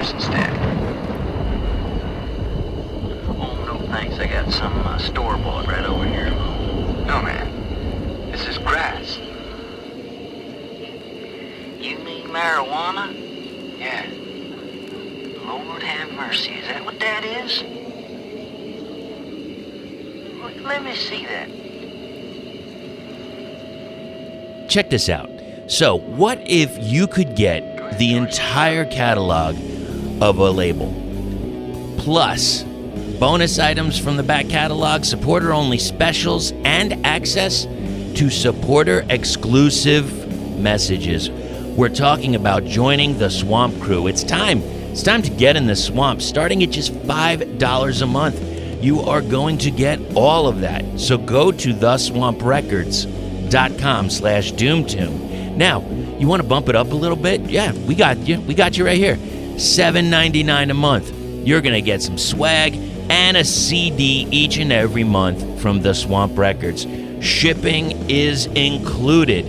gas instead. Oh, no thanks. I got some store-bought right over here. No, man. This is grass. You mean marijuana? Yeah. Lord have mercy. Is that what that is? Let me see that. Check this out. So, what if you could get the entire catalog of a label, plus bonus items from the back catalog, supporter-only specials, and access to supporter-exclusive messages? We're talking about joining the Swamp Krewe. It's time. It's time to get in the swamp, starting at just $5 a month. You are going to get all of that. So go to theswamprecords.com/doomtomb. Now, you want to bump it up a little bit? Yeah, we got you. We got you right here. $7.99 a month. You're going to get some swag and a CD each and every month from the Swamp Records. Shipping is included.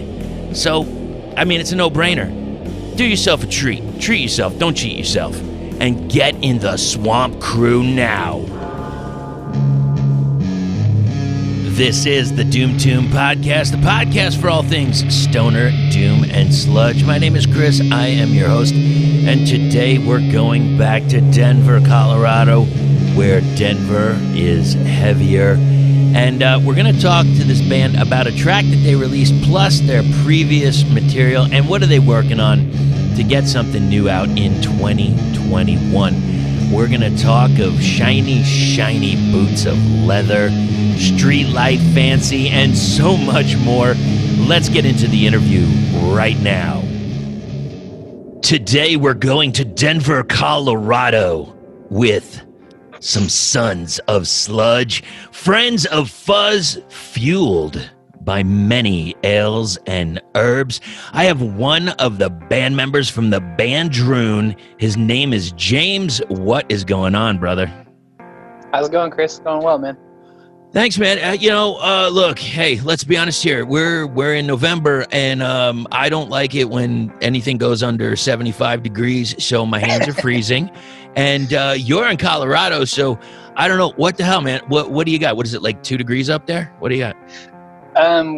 So, I mean, it's a no-brainer. Do yourself a treat. Treat yourself. Don't cheat yourself. And get in the Swamp Krewe now. This is the Doom Tomb Podcast, the podcast for all things stoner, doom, and sludge. My name is Chris. I am your host. And today we're going back to Denver, Colorado, where Denver is heavier. And we're going to talk to this band about a track that they released, plus their previous material, and what are they working on to get something new out in 2021. We're going to talk of shiny, shiny boots of leather, street light fancy, and so much more. Let's get into the interview right now. Today we're going to Denver, Colorado with some Sons of Sludge, friends of fuzz, fueled by many ales and herbs. I have one of the band members from the band Drune. His name is James. What is going on, brother? How's it going, Chris? Going well, man. Thanks, man. Look, hey, let's be honest here. We're in November, and I don't like it when anything goes under 75 degrees, so my hands are freezing. And you're in Colorado, so I don't know. What the hell, man? What do you got? What is it, like 2 degrees up there? What do you got?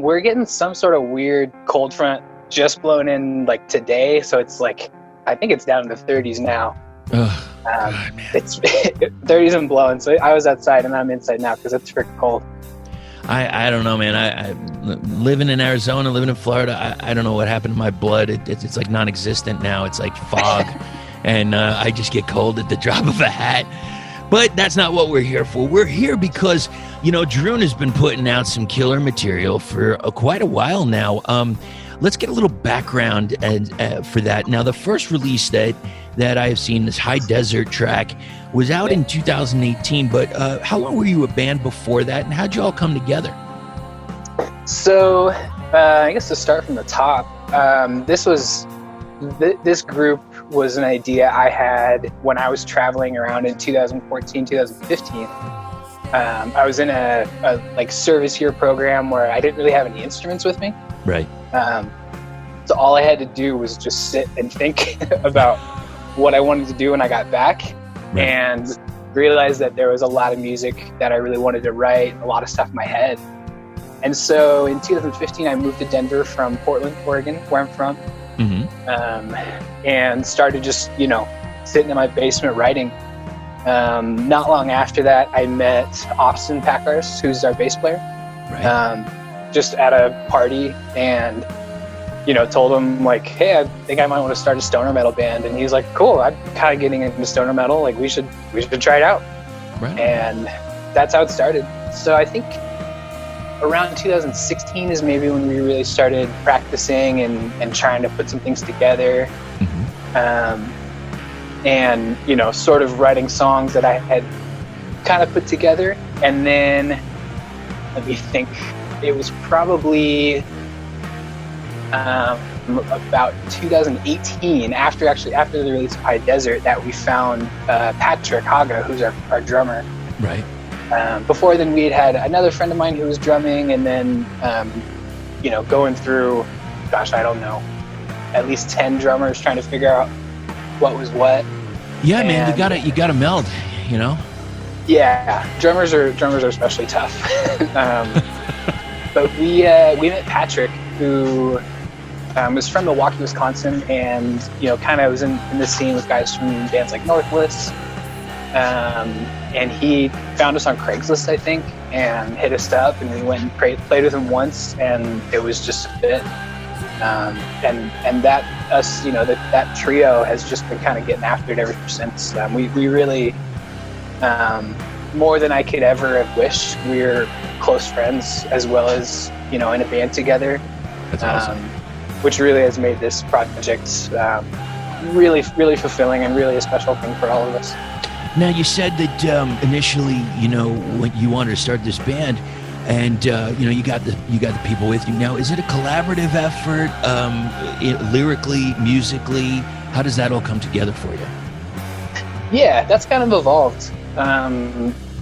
We're getting some sort of weird cold front just blown in like today, so it's like, I think it's down in the 30s now. Oh, God, man. It's 30s and blowing, so I was outside and I'm inside now because it's freaking cold. I don't know, man. I living in Arizona, living in Florida, I don't know what happened to my blood. It's like non-existent now. It's like fog, and I just get cold at the drop of a hat. But that's not what we're here for. We're here because, Drune has been putting out some killer material for quite a while now. Let's get a little background for that. Now, the first release that I have seen, this High Desert track, was out in 2018. But how long were you a band before that, and how'd you all come together? So, I guess to start from the top, this group was an idea I had when I was traveling around in 2014, 2015. I was in a service year program where I didn't really have any instruments with me. Right. So all I had to do was just sit and think about what I wanted to do when I got back, right, and realized that there was a lot of music that I really wanted to write, a lot of stuff in my head. And so in 2015, I moved to Denver from Portland, Oregon, where I'm from. Mm-hmm. And started just, sitting in my basement writing. Not long after that, I met Austin Packhurst, who's our bass player, right, just at a party, and, told him like, hey, I think I might want to start a stoner metal band. And he's like, cool, I'm kind of getting into stoner metal. Like we should try it out. Right. And that's how it started. So I think around 2016 is maybe when we really started practicing and trying to put some things together. Mm-hmm. And, sort of writing songs that I had kind of put together. And then, let me think, it was probably about 2018, after the release of High Desert, that we found Patrick Haga, who's our drummer. Right. Before then, we had another friend of mine who was drumming, and then, going through, I don't know, at least 10 drummers trying to figure out what was what. Yeah, man, you gotta meld, you know? Yeah, drummers are especially tough. But we met Patrick, who was from Milwaukee, Wisconsin, and kind of was in the scene with guys from bands like Northless. And he found us on Craigslist, I think, and hit us up, and we went and played with him once, and it was just a fit. And that that trio has just been kind of getting after it ever since. We really, more than I could ever have wished, we're close friends as well as in a band together. That's awesome. Which really has made this project really, really fulfilling and really a special thing for all of us. Now, you said that initially, when you wanted to start this band, and you got the people with you. Now, is it a collaborative effort, lyrically, musically? How does that all come together for you? Yeah, that's kind of evolved.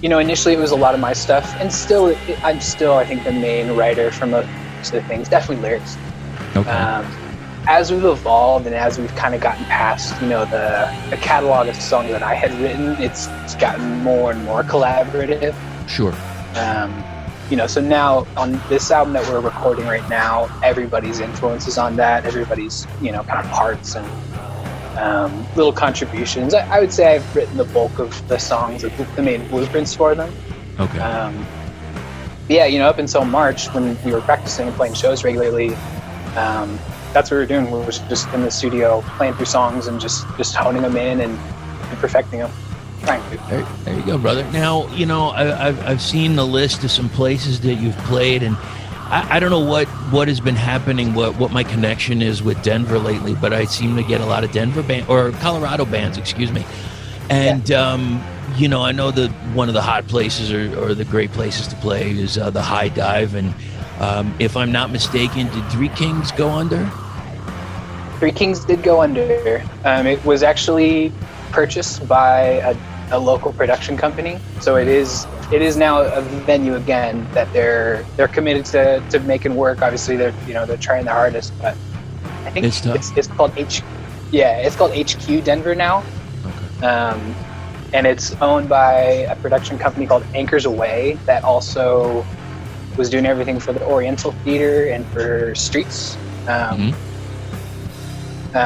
Initially it was a lot of my stuff, and I'm still, I think, the main writer for most of the things. Definitely lyrics. Okay. As we've evolved and as we've kind of gotten past, the catalog of songs that I had written, it's gotten more and more collaborative. Sure. So now on this album that we're recording right now, everybody's influences on that, everybody's, kind of parts and little contributions. I would say I've written the bulk of the songs, the main blueprints for them. Okay. Up until March, when we were practicing and playing shows regularly, that's what we were doing. We were just in the studio playing through songs and just honing them in and perfecting them. There you go, brother. Now, I've seen the list of some places that you've played, and I don't know what has been happening, what my connection is with Denver lately, but I seem to get a lot of Denver or Colorado bands, excuse me. And, I know that one of the hot places or the great places to play is the High Dive. And if I'm not mistaken, did Three Kings go under? Three Kings did go under. It was actually purchased by a local production company, so it is now a venue again that they're committed to making work. Obviously, they're trying their hardest, but I think it's called it's called HQ Denver now. Okay. And it's owned by a production company called Anchors Away that also was doing everything for the Oriental Theater and for Streets.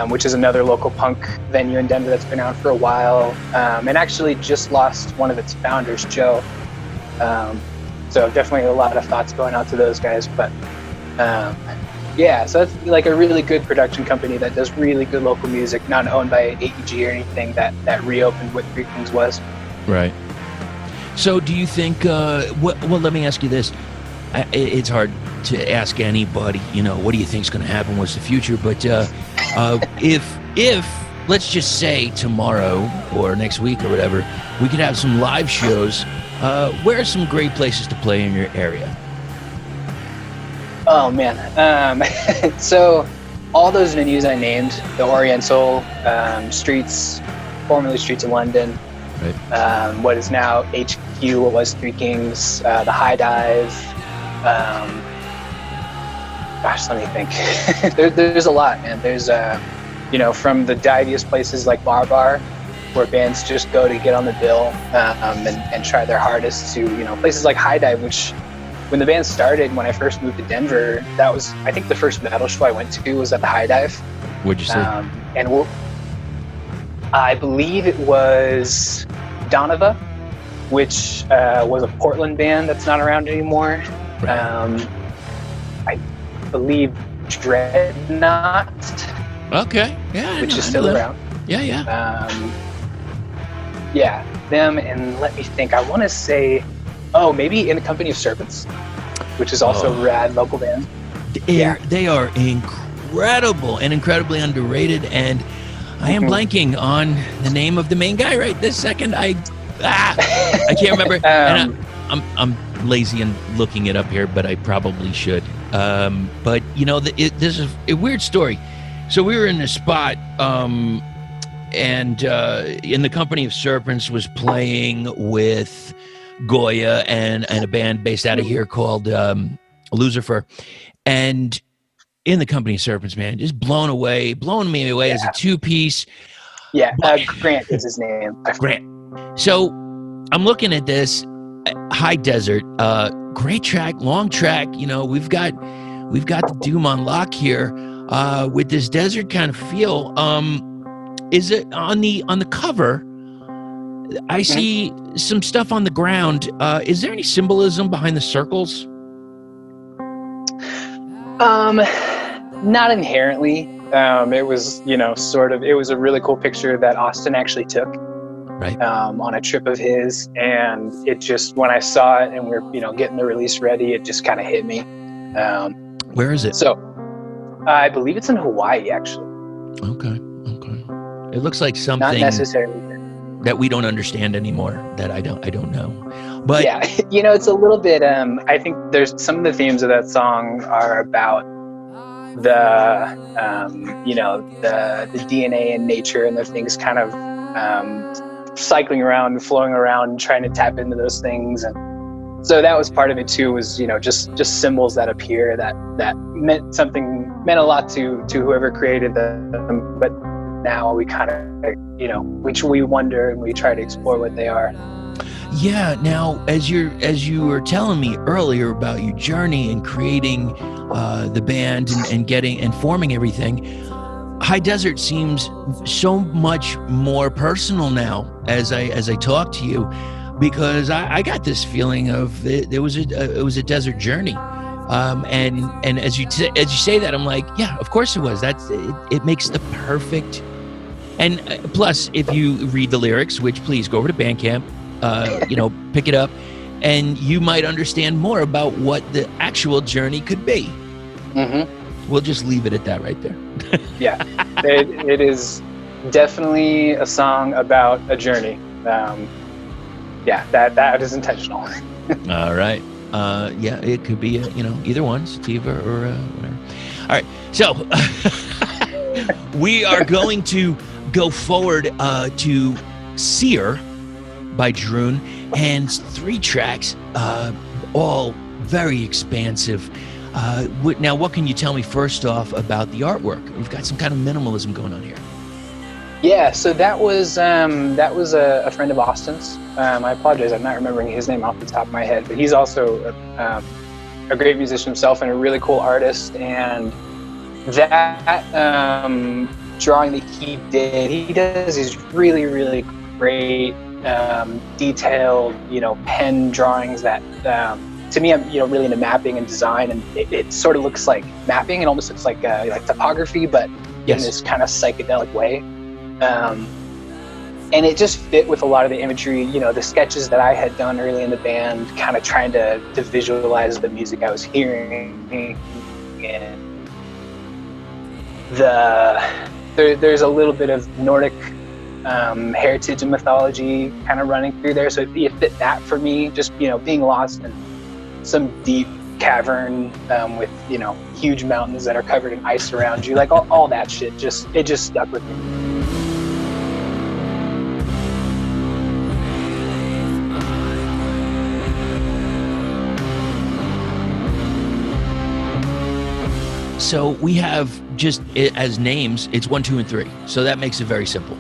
Which is another local punk venue in Denver that's been around for a while, and actually just lost one of its founders, Joe. So definitely a lot of thoughts going out to those guys. But so that's like a really good production company that does really good local music, not owned by AEG or anything, that reopened what Three Kings was. Right. So do you think, well, let me ask you this. It's hard to ask anybody, what do you think is going to happen? What's the future? But if let's just say tomorrow or next week or whatever, we could have some live shows, where are some great places to play in your area? Oh, man. So all those venues I named, the Oriental, Streets, formerly Streets of London, right. What is now HQ, what was Three Kings, the High Dive, let me think. There's a lot, man. There's, from the diviest places like Bar, where bands just go to get on the bill and try their hardest, to, places like High Dive, which when the band started, when I first moved to Denver, that was, I think, the first metal show I went to was at the High Dive. What'd you say? And I believe it was Donova, which was a Portland band that's not around anymore. Right. I believe Dreadnought. Okay. Yeah. Which is still around. Yeah. Them, and let me think. I want to say, maybe In the Company of Serpents, which is also a rad local band. They are incredible and incredibly underrated, and I am blanking on the name of the main guy right this second. I can't remember. And I'm lazy and looking it up here, but I probably should. But this is a weird story. So we were in a spot, and In the Company of Serpents was playing with Goya and a band based out of here called Lucifer, and In the Company of Serpents, man, just blowing me away as a two-piece. Yeah, Grant is his name. Grant. So I'm looking at this High Desert, great track, long track. You know, we've got the Doom on lock here with this desert kind of feel. Is it on the cover? I see some stuff on the ground. Is there any symbolism behind the circles? Not inherently. It was, it was a really cool picture that Austin actually took. Right. On a trip of his, and it just, when I saw it and we're getting the release ready, it just kind of hit me. Where is it? So I believe it's in Hawaii, actually. Okay. It looks like something Not necessarily that we don't understand anymore, that I don't know. But yeah, it's a little bit, I think there's some of the themes of that song are about the DNA in nature and the things kind of cycling around and flowing around and trying to tap into those things. And so that was part of it too, was just symbols that appear that meant a lot to whoever created them, but now we kind of we wonder and we try to explore what they are. Yeah. Now, as you were telling me earlier about your journey in creating the band and forming everything, High Desert seems so much more personal now as I talk to you, because I got this feeling of it was a desert journey, and as you say that, I'm like, yeah, of course it was. It makes the perfect. And plus, if you read the lyrics, which please go over to Bandcamp, pick it up, and you might understand more about what the actual journey could be. Mm-hmm. We'll just leave it at that right there. Yeah, it is definitely a song about a journey. Yeah, that is intentional. All right. Yeah, it could be either one, sativa or whatever. All right, so we are going to go forward to Seer by Drune, and 3 tracks, all very expansive. Now, what can you tell me first off about the artwork? We've got some kind of minimalism going on here. Yeah, so that was a friend of Austin's. I apologize, I'm not remembering his name off the top of my head, but he's also a great musician himself and a really cool artist. And that drawing that he does is really, really great, detailed, pen drawings that. To me, I'm really into mapping and design, and it sort of looks like mapping. It almost looks like topography, but yes, in this kind of psychedelic way. And it just fit with a lot of the imagery, the sketches that I had done early in the band, kind of trying to visualize the music I was hearing. And there's a little bit of Nordic heritage and mythology kind of running through there, so it fit that for me. Just being lost in some deep cavern with huge mountains that are covered in ice around you, like all that shit. It just stuck with me. So we have just as names, it's 1, 2, and 3. So that makes it very simple.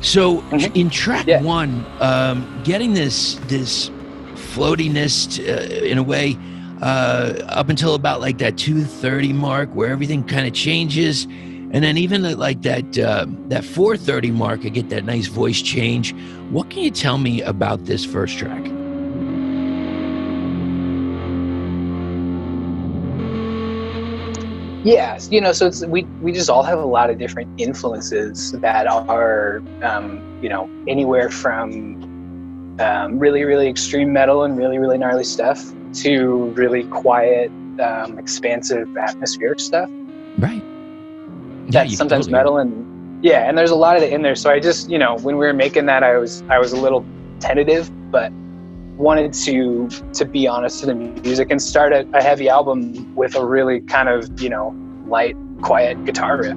So in track 1, getting this floatiness in a way up until about like that 2:30 mark, where everything kind of changes, and then even at like that 4:30 mark, I get that nice voice change. What can you tell me about this first track? Yeah, so we just all have a lot of different influences that are, anywhere from really, really extreme metal and really, really gnarly stuff to really quiet, expansive, atmospheric stuff. Right. That's sometimes totally metal, and there's a lot of it in there. So I just, when we were making that, I was a little tentative, but wanted to be honest to the music and start a heavy album with a really kind of light, quiet guitar riff.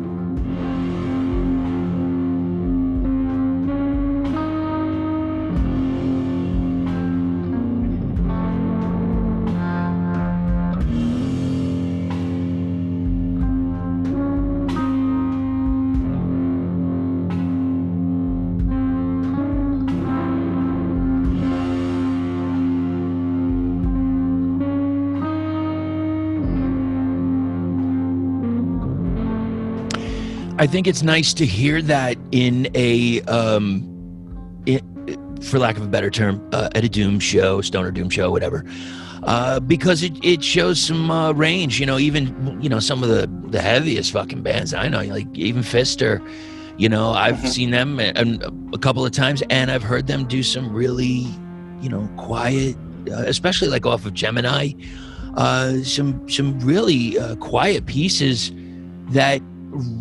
I think it's nice to hear that in a, for lack of a better term, at a doom show, stoner doom show, whatever, because it shows some range. You know, even some of the heaviest fucking bands I know, like even Fister. You know, I've seen them a couple of times, and I've heard them do some really, quiet, especially like off of Gemini, some really quiet pieces that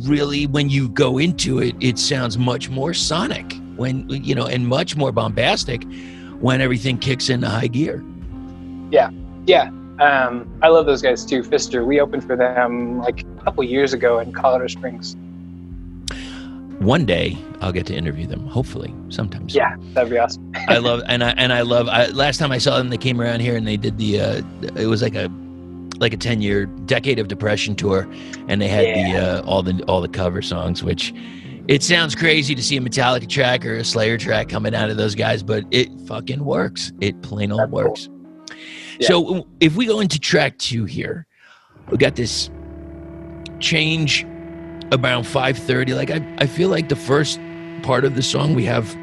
really, when you go into it, it sounds much more sonic and much more bombastic when everything kicks into high gear. Yeah. I love those guys too. Fister, we opened for them like a couple years ago in Colorado Springs. One day I'll get to interview them, hopefully, sometimes. Yeah, that'd be awesome. I love. Last time I saw them, they came around here and they did it was like a 10-year Decade of Depression tour, and they had all the cover songs, which it sounds crazy to see a Metallica track or a Slayer track coming out of those guys, but it fucking works. It plain old works. Cool. Yeah. So if we go into track 2 here, we got this change around 5:30. Like I feel like the first part of the song we have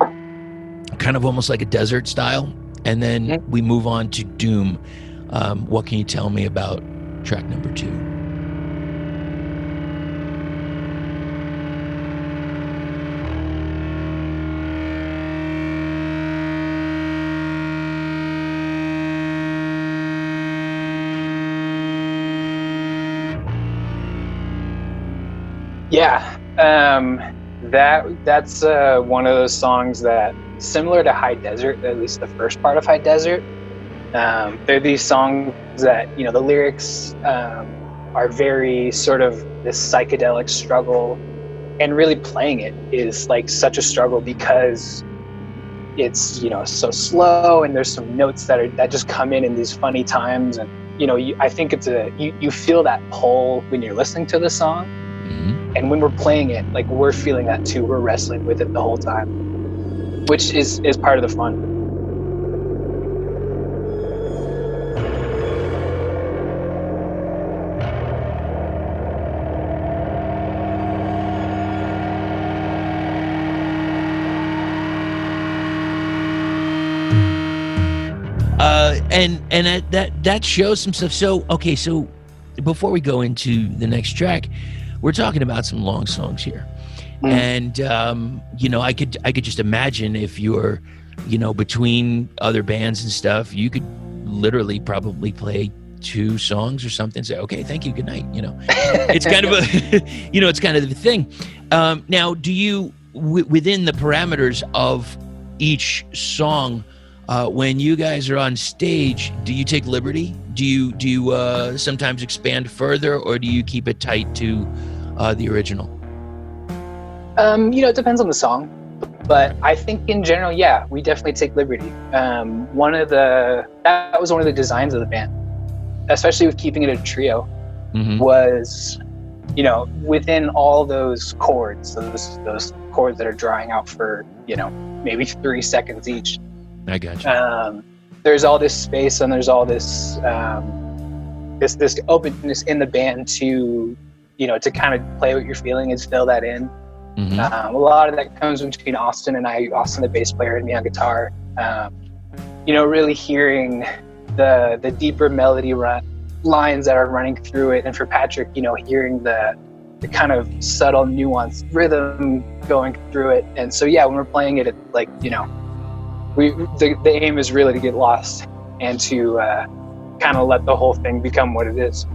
kind of almost like a desert style, and then we move on to doom. What can you tell me about track number 2? Yeah, that's one of those songs that, similar to High Desert, at least the first part of High Desert, they're these songs that, the lyrics are very sort of this psychedelic struggle, and really playing it is like such a struggle because it's, so slow, and there's some notes that just come in these funny times, and I think it's you feel that pull when you're listening to the song. And when we're playing it, like, we're feeling that too. We're wrestling with it the whole time, which is part of the fun. And that shows some stuff. So, okay, so before we go into the next track, we're talking about some long songs here. And, I could just imagine if you're, between other bands and stuff, you could literally probably play 2 songs or something, say, okay, thank you, good night. It's kind of it's kind of the thing. Now, do you, within the parameters of each song, when you guys are on stage, do you take liberty? Do you sometimes expand further, or do you keep it tight to the original? It depends on the song, but I think in general, yeah, we definitely take liberty. That was one of the designs of the band, especially with keeping it a trio, was, within all those chords, those chords that are drawing out for, maybe 3 seconds each. I got you. There's all this space, and there's all this this openness in the band to, to kind of play what you're feeling and fill that in. A lot of that comes between Austin and I, Austin the bass player and me on guitar. Really hearing the deeper melody lines that are running through it, and for Patrick, hearing the kind of subtle nuanced rhythm going through it. And so yeah, when we're playing it, it's like, the aim is really to get lost and to kind of let the whole thing become what it is.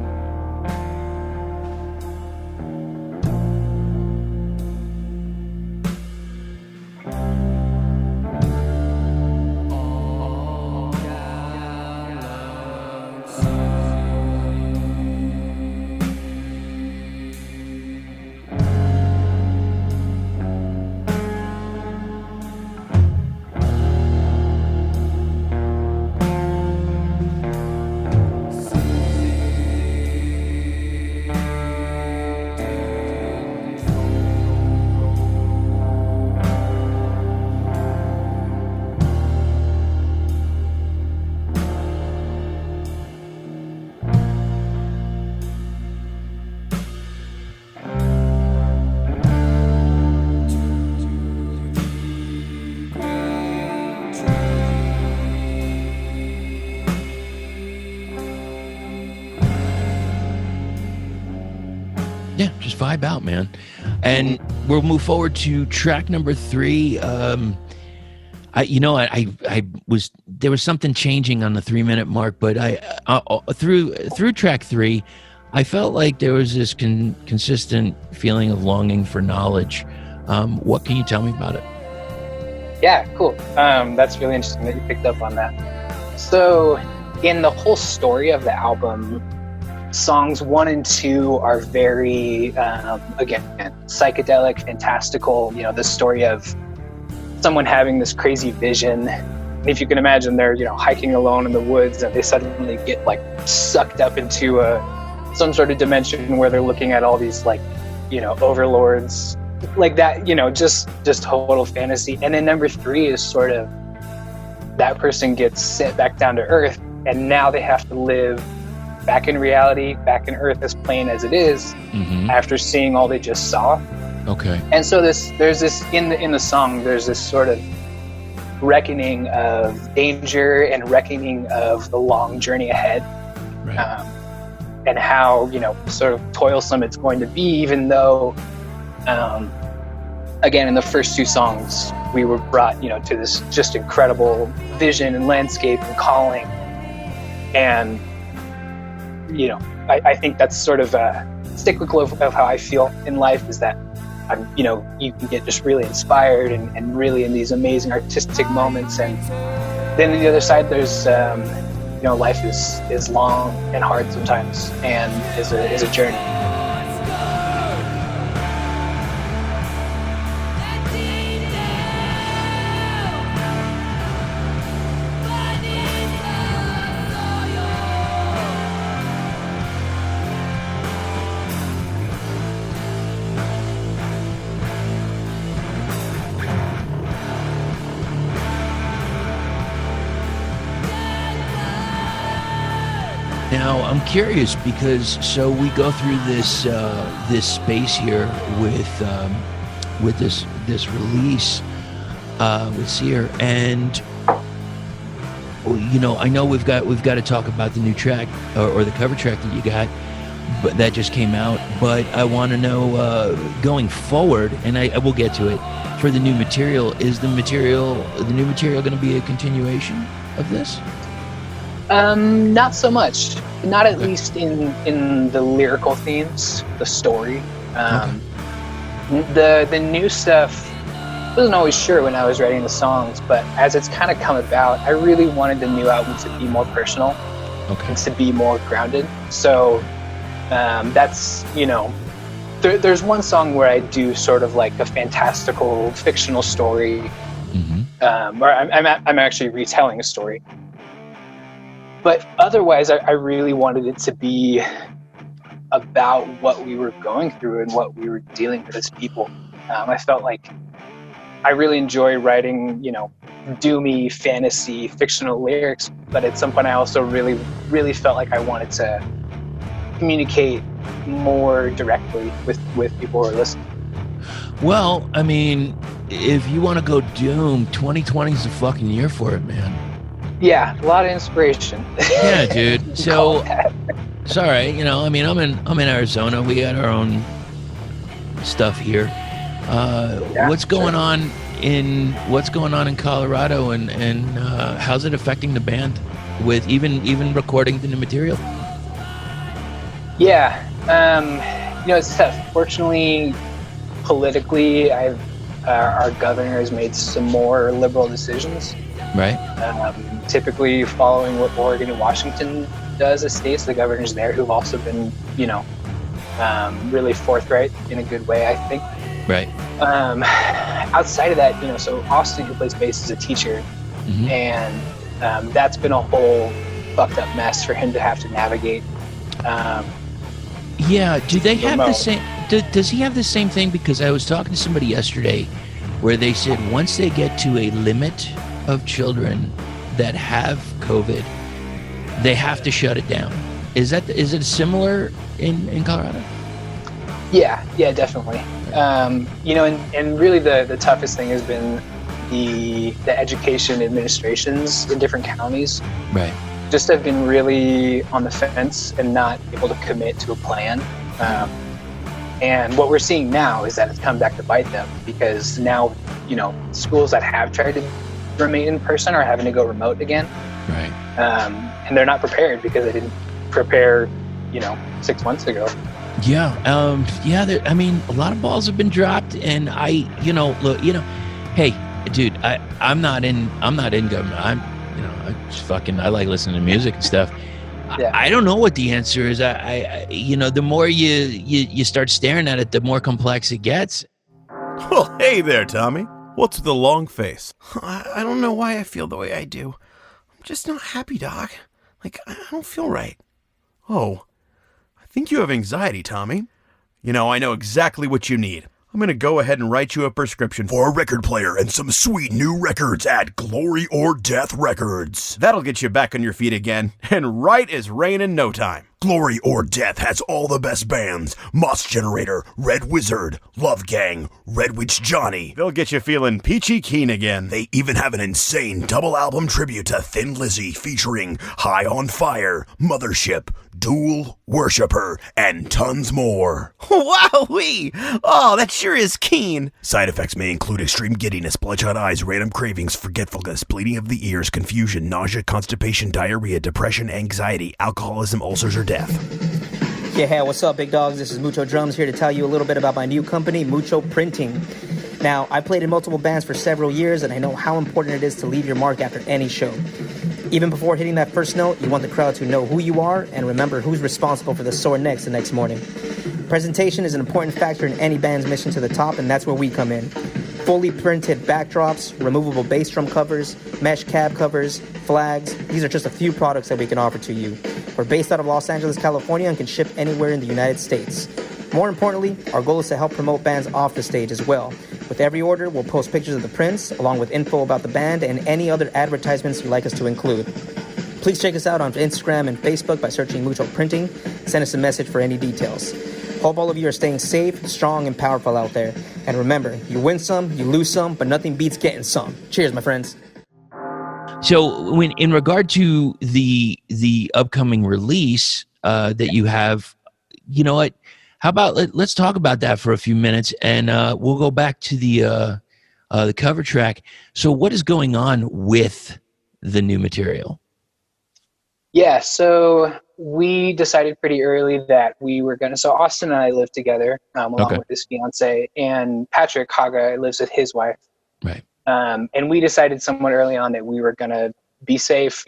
about, man. And we'll move forward to track number 3. There was something changing on the 3-minute mark, but through track 3, I felt like there was this consistent feeling of longing for knowledge. What can you tell me about it? Yeah, cool. That's really interesting that you picked up on that. So in the whole story of the album, songs 1 and 2 are very, again, psychedelic, fantastical, the story of someone having this crazy vision. And if you can imagine, they're, hiking alone in the woods and they suddenly get like sucked up into some sort of dimension where they're looking at all these overlords like that, just total fantasy. And then number 3 is sort of that person gets sent back down to earth, and now they have to live back in reality, back in earth, as plain as it is, after seeing all they just saw. Okay. And so there's this in the song, there's this sort of reckoning of danger and reckoning of the long journey ahead, right. And how sort of toilsome it's going to be, even though again, in the first 2 songs we were brought to this just incredible vision and landscape and calling. And I think that's sort of cyclical of how I feel in life, is that I'm, you can get just really inspired and really in these amazing artistic moments, and then on the other side there's life is long and hard sometimes, and is a journey. Now I'm curious, because so we go through this space here with this release with Seer, and I know we've got to talk about the new track or the cover track that you got, but that just came out. But I want to know going forward, and I will get to it, for the new material. Is the new material going to be a continuation of this? Not so much. Not at least in the lyrical themes, the story. The new stuff, I wasn't always sure when I was writing the songs, but as it's kind of come about, I really wanted the new album to be more personal, and to be more grounded. So that's, there's one song where I do sort of like a fantastical, fictional story, or I'm actually retelling a story. But otherwise, I really wanted it to be about what we were going through and what we were dealing with as people. I felt like I really enjoy writing, doomy, fantasy, fictional lyrics, but at some point I also really, really felt like I wanted to communicate more directly with people who are listening. Well, I mean, if you want to go doom, 2020 is the fucking year for it, man. Yeah, a lot of inspiration. Yeah, dude. So it's all right. I'm in Arizona. We got our own stuff here. What's going on in Colorado, and how's it affecting the band with even recording the new material? Yeah, it's tough. Fortunately, politically, our governor has made some more liberal decisions. Right. Typically following what Oregon and Washington does as states. The governors there who've also been, really forthright in a good way, I think. Right. Outside of that, so Austin, who plays bass, is a teacher, and that's been a whole fucked up mess for him to have to navigate. Yeah. Do they have the same? Does he have the same thing? Because I was talking to somebody yesterday, where they said once they get to a limit of children that have COVID, they have to shut it down. Is it similar in Colorado? Yeah, definitely. And really the toughest thing has been the education administrations in different counties. Right. Just have been really on the fence and not able to commit to a plan. And what we're seeing now is that it's come back to bite them, because now, schools that have tried to remain in person are having to go remote again. Right. And they're not prepared because they didn't prepare, 6 months ago. Yeah. I mean, a lot of balls have been dropped, and hey, dude, I'm not in government. I like listening to music and stuff. Yeah. I don't know what the answer is. The more you start staring at it, the more complex it gets. Well, hey there, Tommy. What's with the long face? I don't know why I feel the way I do. I'm just not happy, Doc. I don't feel right. Oh, I think you have anxiety, Tommy. I know exactly what you need. I'm going to go ahead and write you a prescription for a record player and some sweet new records at Glory or Death Records. That'll get you back on your feet again, and right as rain in no time. Glory or Death has all the best bands: Moss Generator, Red Wizard, Love Gang, Red Witch Johnny. They'll get you feeling peachy keen again. They even have an insane double album tribute to Thin Lizzy featuring High on Fire, Mothership, Duel, Worshipper, and tons more. Wowee! Oh, that sure is keen. Side effects may include extreme giddiness, bloodshot eyes, random cravings, forgetfulness, bleeding of the ears, confusion, nausea, constipation, diarrhea, depression, anxiety, alcoholism, ulcers, or death. Yeah, what's up, big dogs? This is Mucho Drums here to tell you a little bit about my new company, Mucho Printing. Now, I've played in multiple bands for several years, and I know how important it is to leave your mark after any show. Even before hitting that first note, you want the crowd to know who you are and remember who's responsible for the sore necks the next morning. Presentation is an important factor in any band's mission to the top, and that's where we come in. Fully printed backdrops, removable bass drum covers, mesh cab covers, flags. These are just a few products that we can offer to you. We're based out of Los Angeles, California, and can ship anywhere in the United States. More importantly, our goal is to help promote bands off the stage as well. With every order, we'll post pictures of the prints, along with info about the band and any other advertisements you'd like us to include. Please check us out on Instagram and Facebook by searching Mucho Printing. Send us a message for any details. Hope all of you are staying safe, strong, and powerful out there. And remember, you win some, you lose some, but nothing beats getting some. Cheers, my friends. So, in regard to the upcoming release that you have, you know what? How about let's talk about that for a few minutes, and we'll go back to the cover track. So, what is going on with the new material? Yeah, so we decided pretty early that we were going to... So Austin and I live together along with his fiance, and Patrick Haga lives with his wife. Right. And we decided somewhat early on that we were going to be safe.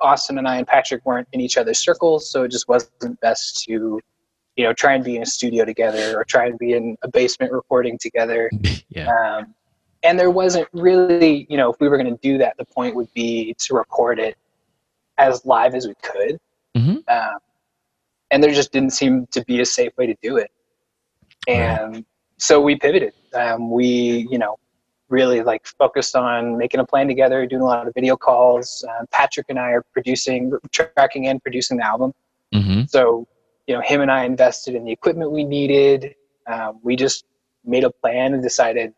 Austin and I and Patrick weren't in each other's circles, so it just wasn't best to, try and be in a studio together or try and be in a basement recording together. Yeah. And there wasn't really, if we were going to do that, the point would be to record it as live as we could. Mm-hmm. And there just didn't seem to be a safe way to do it. And so we pivoted. We, really focused on making a plan together, doing a lot of video calls. Patrick and I are tracking and producing the album. Mm-hmm. So, him and I invested in the equipment we needed. We just made a plan and decided,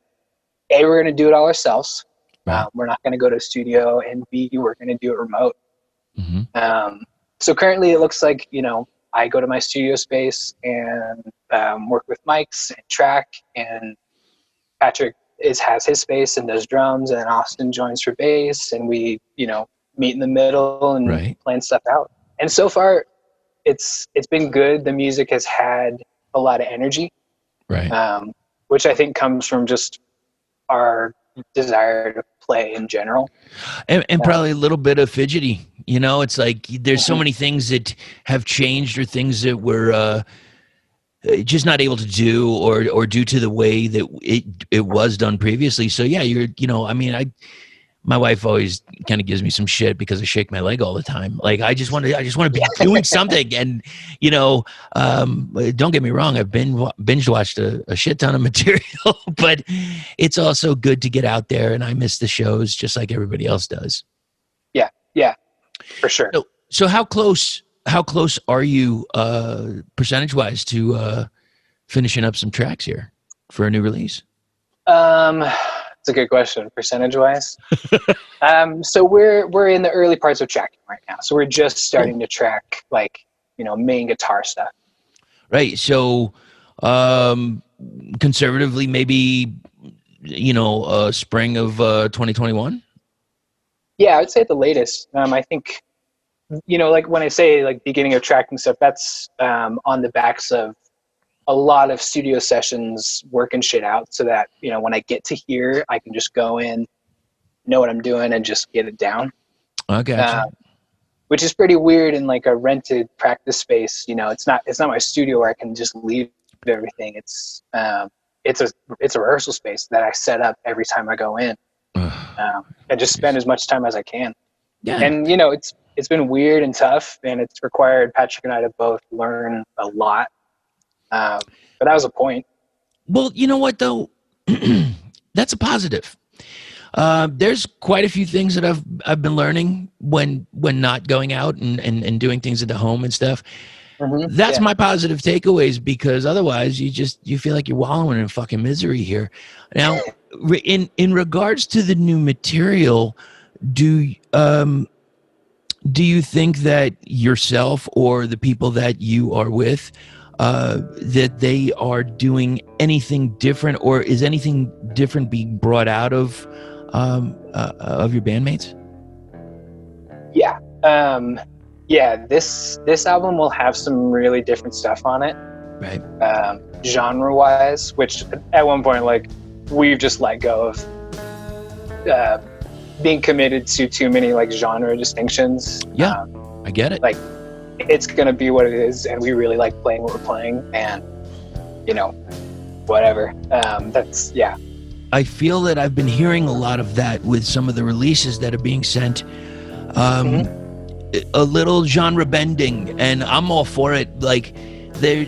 A, we're going to do it all ourselves. Right. We're not going to go to a studio, and B, we're going to do it remote. Mm-hmm. So currently it looks like, I go to my studio space and work with mics and track, and Patrick has his space and does drums, and Austin joins for bass, and we, meet in the middle and plan stuff out. And so far it's been good. The music has had a lot of energy, which I think comes from just our desire to play in general. And probably a little bit of fidgety. It's like there's so many things that have changed, or things that we're just not able to do, or due to the way that it was done previously. So yeah, my wife always kind of gives me some shit because I shake my leg all the time. I just want to be doing something. And, don't get me wrong, I've binge watched a shit ton of material, but it's also good to get out there, and I miss the shows just like everybody else does. Yeah, for sure. So how close are you percentage wise to finishing up some tracks here for a new release? It's a good question. Percentage wise, so we're in the early parts of tracking right now. So we're just starting to track main guitar stuff. Right. So conservatively, maybe, spring of 2021? Yeah, I would say at the latest. I think, like when I say like beginning of tracking stuff, that's on the backs of a lot of studio sessions, working shit out so that, when I get to here, I can just go in, know what I'm doing, and just get it down. I gotcha. Which is pretty weird in like a rented practice space. It's not my studio where I can just leave everything. It's a rehearsal space that I set up every time I go in, and just spend as much time as I can. Yeah. And it's been weird and tough, and it's required Patrick and I to both learn a lot. But that was a point. Well, you know what though? That's a positive. There's quite a few things that I've been learning when not going out and doing things at the home and stuff. Mm-hmm. That's my positive takeaways, because otherwise you feel like you're wallowing in fucking misery here. Now, in regards to the new material, do you think that yourself or the people that you are with, that they are doing anything different, or is anything different being brought out of your bandmates? Yeah. This album will have some really different stuff on it. Right. Genre wise, which at one point, like, we've just let go of being committed to too many like genre distinctions. Yeah. I get it. Like, it's going to be what it is, and we really like playing what we're playing, and whatever. I feel that I've been hearing a lot of that with some of the releases that are being sent. A little genre bending, and I'm all for it. Like, there,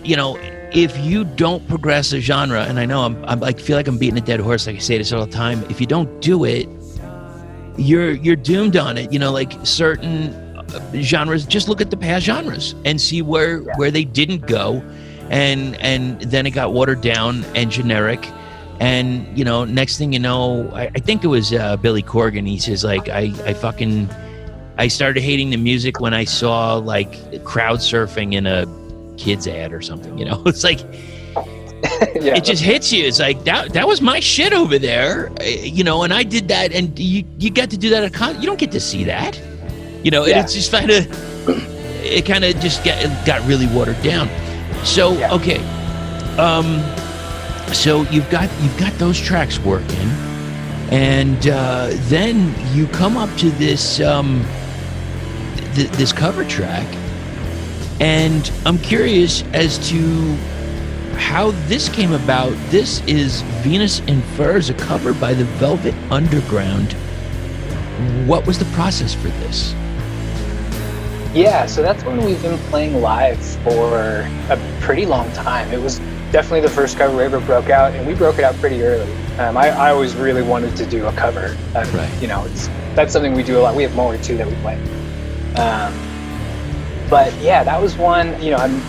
if you don't progress a genre, and I know I'm like, feel like I'm beating a dead horse, like I say this all the time. If you don't do it, you're doomed on it. Like certain genres, just look at the past genres and see where they didn't go, and then it got watered down and generic. And next thing you know, I think it was Billy Corgan. He says, like, I started hating the music when I saw like crowd surfing in a kid's ad or something. It's like, it just hits you. It's like that was my shit over there, and I did that, and you got to do that at you don't get to see that, and it's just kind of just got really watered down. So okay, so you've got those tracks working, and then you come up to this this cover track, and I'm curious as to how this came about. This is Venus in Furs, a cover by the Velvet Underground. What was the process for this? Yeah, so that's when we've been playing live for a pretty long time. It was definitely the first cover we ever broke out, and we broke it out pretty early. I always really wanted to do a cover. Right. That's something we do a lot. We have more too that we play. But yeah, that was one. I'm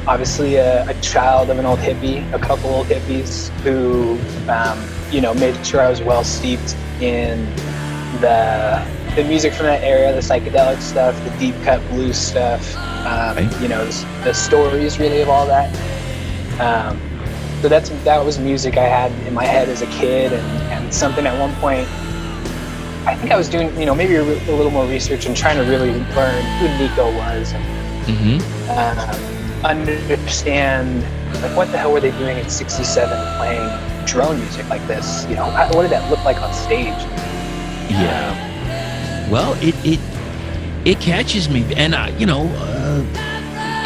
obviously a child of an old hippie, a couple old hippies who, made sure I was well steeped in the music from that era, the psychedelic stuff, the deep cut blues stuff, the stories really of all that. So that was music I had in my head as a kid, and something at one point, I think I was doing, maybe a little more research and trying to really learn who Nico was, and understand, like, what the hell were they doing in '67 playing drone music like this? What did that look like on stage? Yeah. Well, it catches me, and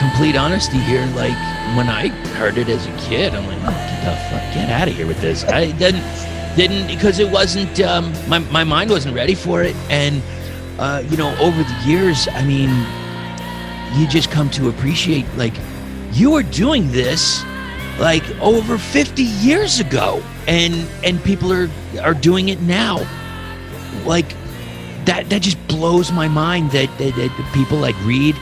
complete honesty here, like, when I heard it as a kid, I'm like, oh, get the fuck, get out of here with this. I didn't because it wasn't, my mind wasn't ready for it. And, over the years, I mean, you just come to appreciate, like, you were doing this, like, over 50 years ago, and people are doing it now. Like, that just blows my mind that people like Reed,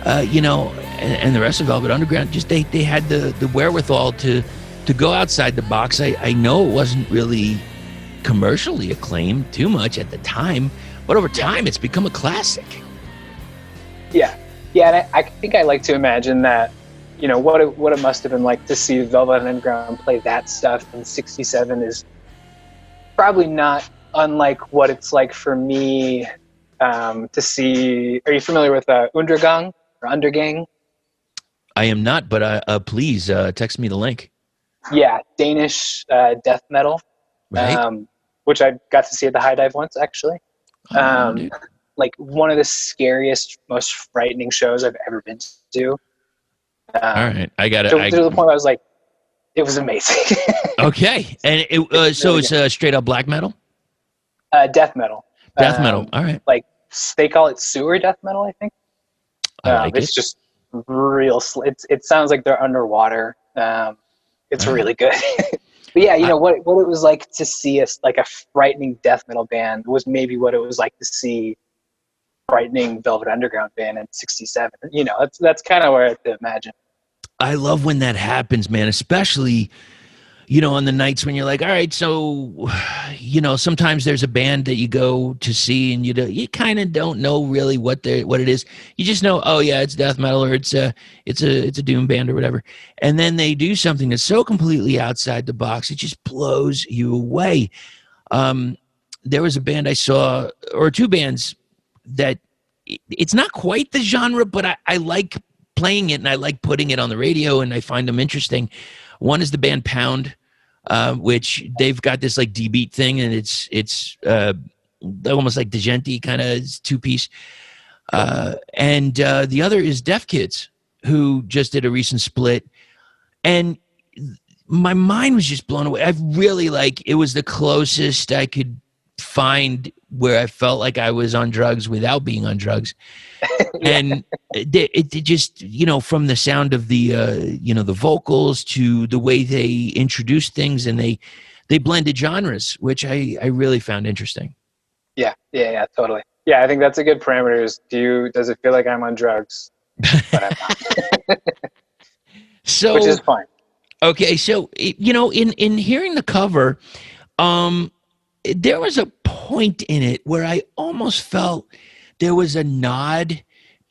and the rest of Velvet Underground, just they had the wherewithal to go outside the box. I know it wasn't really commercially acclaimed too much at the time, but over time it's become a classic. Yeah, and I think I like to imagine that what it must have been like to see Velvet Underground play that stuff in '67 is probably not unlike what it's like for me to see. Are you familiar with Undergang or Undergang? I am not, but please text me the link. Yeah, Danish death metal, Right. which I got to see at the High Dive once, actually. Dude. Like one of the scariest, most frightening shows I've ever been to. All right, I got it. To the point where I was like, it was amazing. Okay, and so it's straight up black metal. Death metal. Death metal. All right. Like they call it sewer death metal, I think. I like it's it. just real. It sounds like they're underwater. It's really good. But yeah, what it was like to see like a frightening death metal band was maybe what it was like to see frightening Velvet Underground band in '67. That's kind of where I have to imagine. I love when that happens, man, especially, on the nights when you're like, all right, so, sometimes there's a band that you go to see and you kind of don't know really what it is. You just know, oh yeah, it's death metal or it's a doom band or whatever. And then they do something that's so completely outside the box, it just blows you away. There was a band I saw, or two bands that it's not quite the genre, but I like playing it and I like putting it on the radio and I find them interesting. One is the band Pound, which they've got this like D-beat thing and it's almost like Degenti kind of two-piece. And the other is Deaf Kids, who just did a recent split. And my mind was just blown away. I really it was the closest I could find where I felt like I was on drugs without being on drugs. And it just, from the sound of the, the vocals to the way they introduced things and they blended genres, which I really found interesting. Yeah, totally. Yeah, I think that's a good parameter. Does it feel like I'm on drugs? But I'm not. So, which is fine. Okay, so, in hearing the cover, there was a point in it where I almost felt there was a nod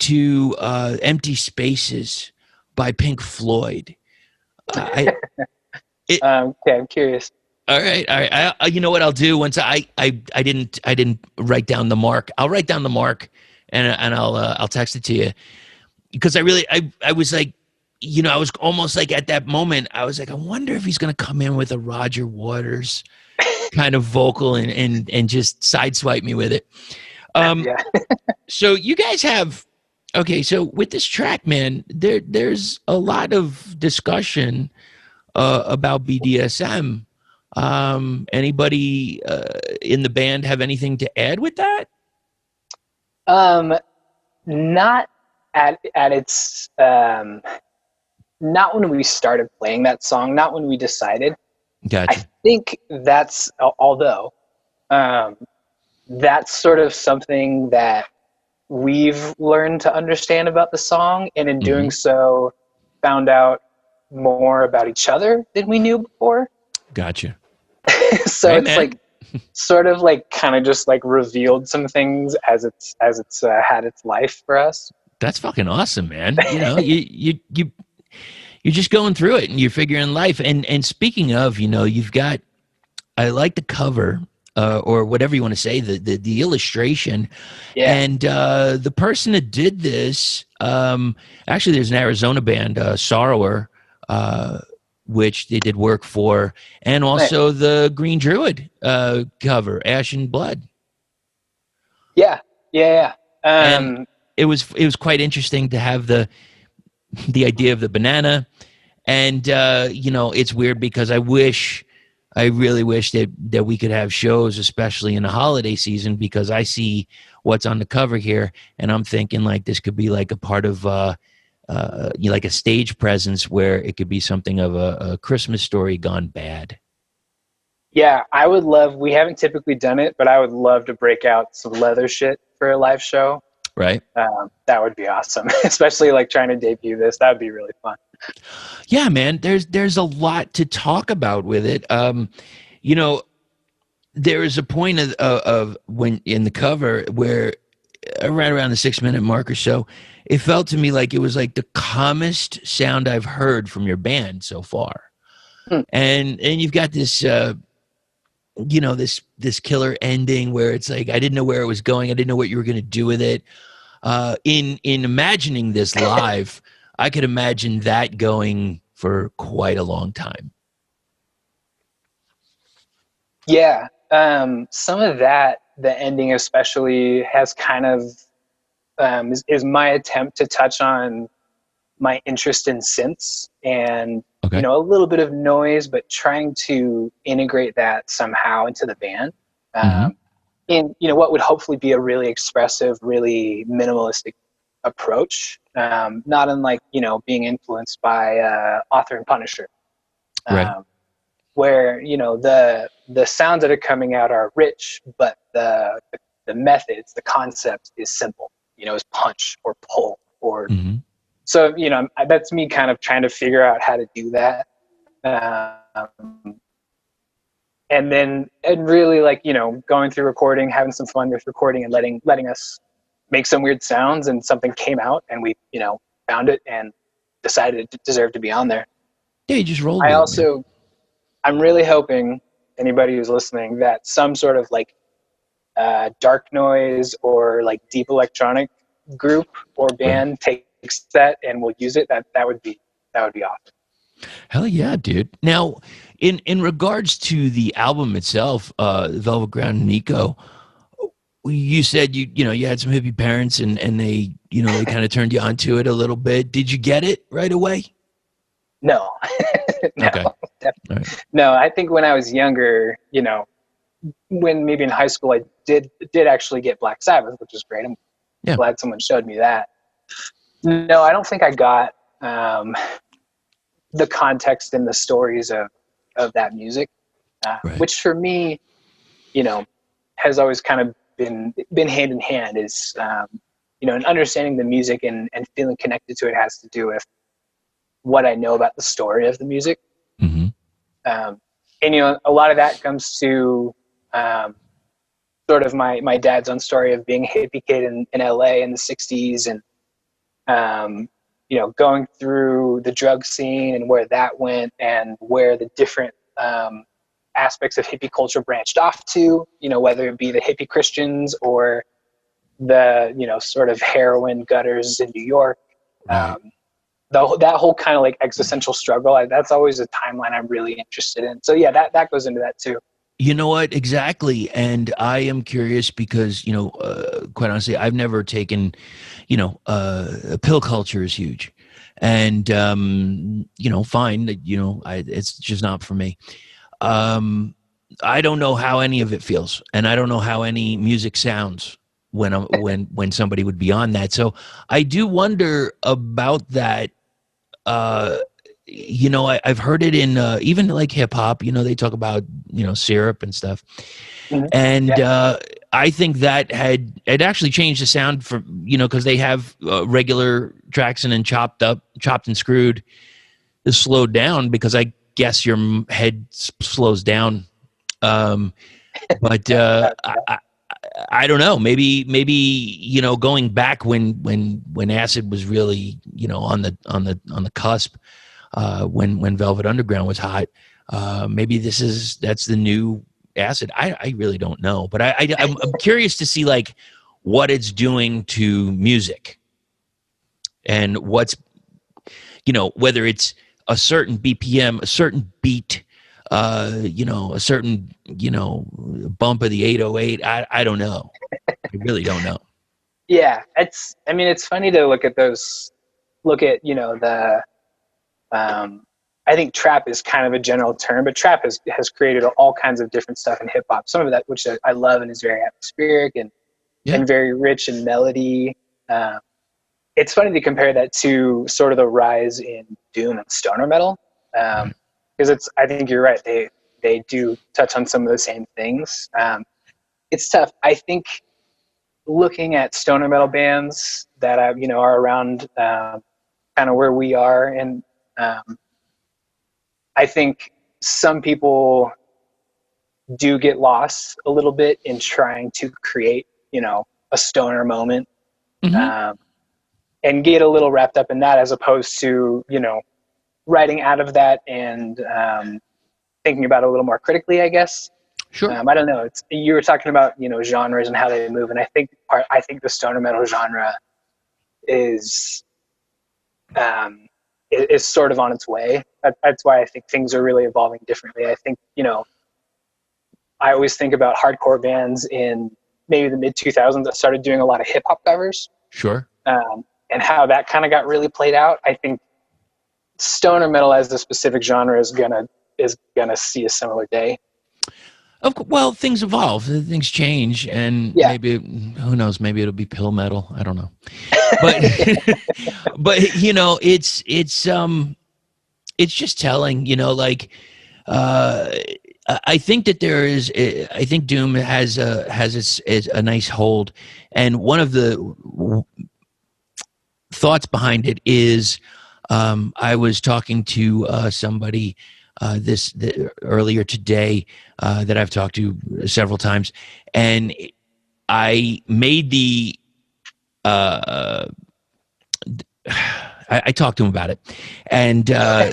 to Empty Spaces by Pink Floyd. Okay, I'm curious. All right. You know what I'll do once I didn't write down the mark. I'll write down the mark and I'll text it to you because I was like, I was almost like at that moment I was like, I wonder if he's going to come in with a Roger Waters kind of vocal and just sideswipe me with it. So you guys have, so with this track, man, there's a lot of discussion about BDSM. Anybody in the band have anything to add with that? Not at its not when we started playing that song, not when we decided. Gotcha. I think that's, although that's sort of something that we've learned to understand about the song, and in doing so found out more about each other than we knew before. Gotcha. So right, it's man. like sort of like kind of just like revealed some things as it's had its life for us. That's fucking awesome, man. You're just going through it and you're figuring life. And speaking of, you've got, I like the cover or whatever you want to say, the illustration. Yeah. And the person that did this, actually there's an Arizona band, Sorrower, which they did work for, and also the Green Druid cover, Ash and Blood. Yeah. And it was quite interesting to have the idea of the banana, and it's weird because I really wish that we could have shows, especially in the holiday season, because I see what's on the cover here, and I'm thinking like this could be like a part of like a stage presence where it could be something of a Christmas Story gone bad. Yeah, I would love, we haven't typically done it, but I would love to break out some leather shit for a live show. Right. That would be awesome, especially like trying to debut this. That would be really fun. Yeah, man, there's a lot to talk about with it. There is a point of when in the cover where right around the 6-minute mark or so, it felt to me like it was like the calmest sound I've heard from your band so far. Hmm. And you've got this, this killer ending where it's like I didn't know where it was going. I didn't know what you were going to do with it. In imagining this live, I could imagine that going for quite a long time. Yeah. Some of that, the ending especially, has kind of is my attempt to touch on my interest in synths and Okay. a little bit of noise, but trying to integrate that somehow into the band. In what would hopefully be a really expressive, really minimalistic approach, not unlike being influenced by Author and Punisher, Right. where the sounds that are coming out are rich, but the methods, the concept is simple. Is punch or pull or so. That's me kind of trying to figure out how to do that. And really like, going through recording, having some fun with recording and letting us make some weird sounds, and something came out and we, found it and decided it deserved to be on there. Yeah, you just rolled with it, man. I'm really hoping anybody who's listening that some sort of like dark noise or like deep electronic group or band takes that and will use it. That would be awesome. Hell yeah, dude. Now, in regards to the album itself, Velvet Ground and Nico, you said you had some hippie parents and they they kind of turned you onto it a little bit. Did you get it right away? No. No, okay. Right. No, I think when I was younger, when maybe in high school, I did actually get Black Sabbath, which is great. I'm glad someone showed me that. No, I don't think I got the context and the stories of that music, which for me, has always kind of been hand in hand. Is and understanding the music and feeling connected to it has to do with what I know about the story of the music. And a lot of that comes to sort of my dad's own story of being a hippie kid in LA in the 60s and going through the drug scene and where that went and where the different aspects of hippie culture branched off to, whether it be the hippie Christians or the sort of heroin gutters in New York. That whole kind of like existential struggle, that's always a timeline I'm really interested in. So yeah, that goes into that too. You know what? Exactly. And I am curious because, quite honestly, I've never taken, pill culture is huge. And, fine, it's just not for me. I don't know how any of it feels. And I don't know how any music sounds when somebody would be on that. So I do wonder about that. I've heard it in even like hip hop, they talk about, syrup and stuff. And I think that it actually changed the sound for, because they have regular tracks and then chopped and screwed is slowed down because I guess your head slows down. But I don't know. Maybe going back when acid was really on the cusp, when Velvet Underground was hot. Maybe that's the new acid. I really don't know, but I'm curious to see like what it's doing to music and what's whether it's a certain BPM, a certain beat. A certain, bump of the 808. I don't know. I really don't know. Yeah. It's funny to look at I think trap is kind of a general term, but trap has created all kinds of different stuff in hip hop. Some of that, which I love and is very atmospheric and very rich in melody. It's funny to compare that to sort of the rise in doom and stoner metal. Because I think you're right. They do touch on some of the same things. It's tough. I think looking at stoner metal bands that are around kind of where we are, and I think some people do get lost a little bit in trying to create a stoner moment, Mhm. and get a little wrapped up in that, as opposed to, you know, writing out of that and thinking about it a little more critically, I guess. Sure. I don't know. You were talking about, you know, genres and how they move, and I think the stoner metal genre is sort of on its way. That's why I think things are really evolving differently. I think, you know, I always think about hardcore bands in maybe the mid 2000s that started doing a lot of hip hop covers, Sure. and how that kind of got really played out. I think stoner metal as a specific genre is gonna see a similar day. Well, things evolve, things change, and Yeah. maybe, who knows? Maybe it'll be pill metal. I don't know, but but you know, it's just telling. You know, like I think that there is. I think Doom has a nice hold, and one of the thoughts behind it is, I was talking to somebody earlier today that I've talked to several times, and I made the I talked to him about it, and I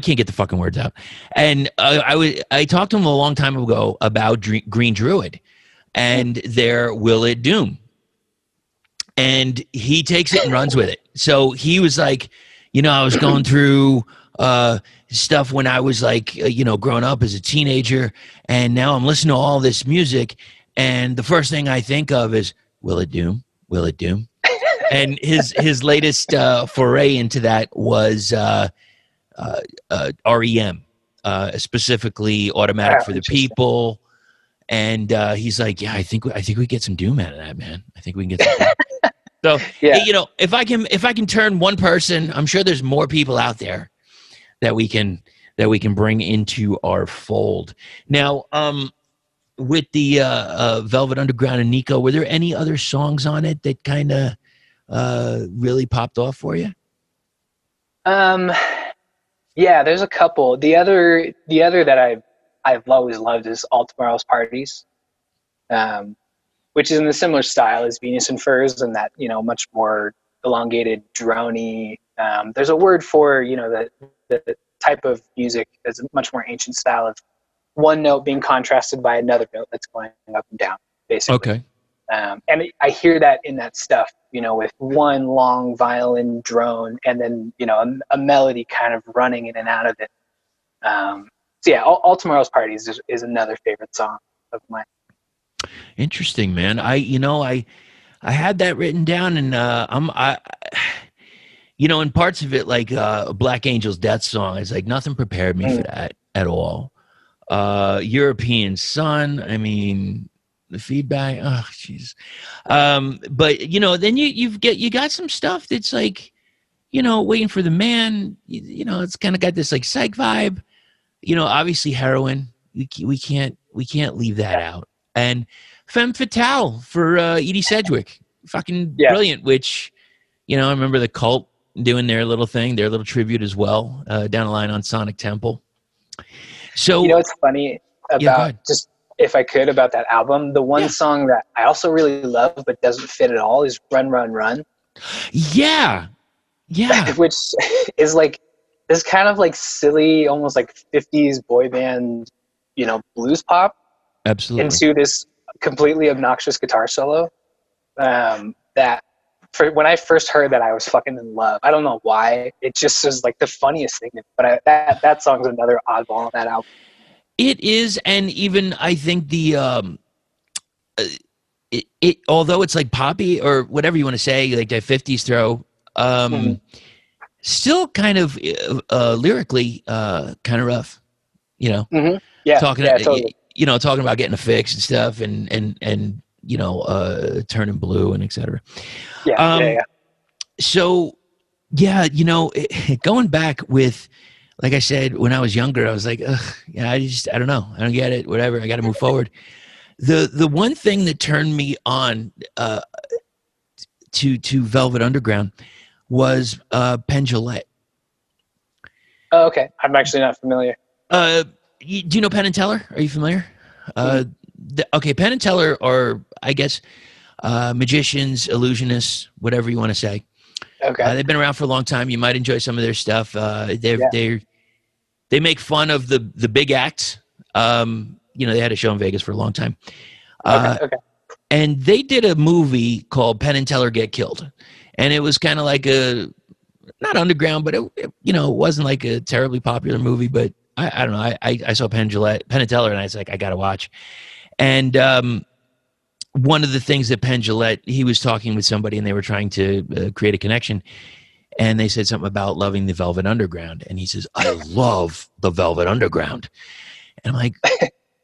can't get the fucking words out. And I talked to him a long time ago about Green Druid and their Will It Doom, and he takes it and runs with it. So he was like, you know, I was going through stuff when I was like, you know, growing up as a teenager, and now I'm listening to all this music, and the first thing I think of is Will It Doom? Will It Doom? And his latest foray into that was REM, specifically Automatic for the People. And he's like, yeah, I think we get some Doom out of that, man. I think we can get some Doom. So, Yeah. you know, if I can turn one person, I'm sure there's more people out there that we can bring into our fold. Now, with the Velvet Underground and Nico, were there any other songs on it that kind of really popped off for you? Yeah, there's a couple. The other that I've always loved is All Tomorrow's Parties, which is in a similar style as Venus and Furs, and that, you know, much more elongated, droney. There's a word for, you know, the type of music that's a much more ancient style of one note being contrasted by another note that's going up and down, basically. Okay. And I hear that in that stuff, you know, with one long violin drone and then, you know, a melody kind of running in and out of it. So yeah, All Tomorrow's Parties is another favorite song of mine. Interesting, man. I had that written down, and you know, in parts of it, like Black Angel's Death Song, it's like nothing prepared me for that at all. European Sun, I mean, the feedback, oh jeez. But you know, then you got some stuff that's like, you know, Waiting for the Man, you know, it's kind of got this like psych vibe. You know, obviously Heroin, we can't leave that out. And Femme Fatale for Edie Sedgwick, fucking brilliant. Which, you know, I remember the Cult doing their little thing, their little tribute as well, down the line on Sonic Temple. So, you know, it's funny about just, if I could, about that album, the one song that I also really love but doesn't fit at all is Run Run Run. Yeah. Which is like this kind of like silly, almost like 50s boy band, you know, blues pop. Absolutely. Into this completely obnoxious guitar solo. That when I first heard that, I was fucking in love. I don't know why. It just is like the funniest thing. But that song's another oddball on that album. It is, and even I think the it although it's like poppy or whatever you want to say, like that 50s throw, still kind of lyrically kind of rough, you know. Mm-hmm. Yeah, totally. You know, talking about getting a fix and stuff, and you know, turning blue and etc. Yeah. So, yeah, you know, going back with, like I said, when I was younger, I was like, ugh, yeah, I don't know. I don't get it. Whatever. I got to move forward. The one thing that turned me on to Velvet Underground was Penn Jillette. Oh, okay. I'm actually not familiar. Do you know Penn and Teller? Are you familiar? Okay, Penn and Teller are, I guess, magicians, illusionists, whatever you want to say. Okay. They've been around for a long time. You might enjoy some of their stuff. They make fun of the big acts. They had a show in Vegas for a long time. Okay. And they did a movie called Penn and Teller Get Killed. And it was kind of like not underground, but it wasn't like a terribly popular movie. But I don't know. I saw Penn and Teller, and I was like, I got to watch. And one of the things that Penn Jillette, he was talking with somebody, and they were trying to create a connection. And they said something about loving the Velvet Underground. And he says, I love the Velvet Underground. And I'm like,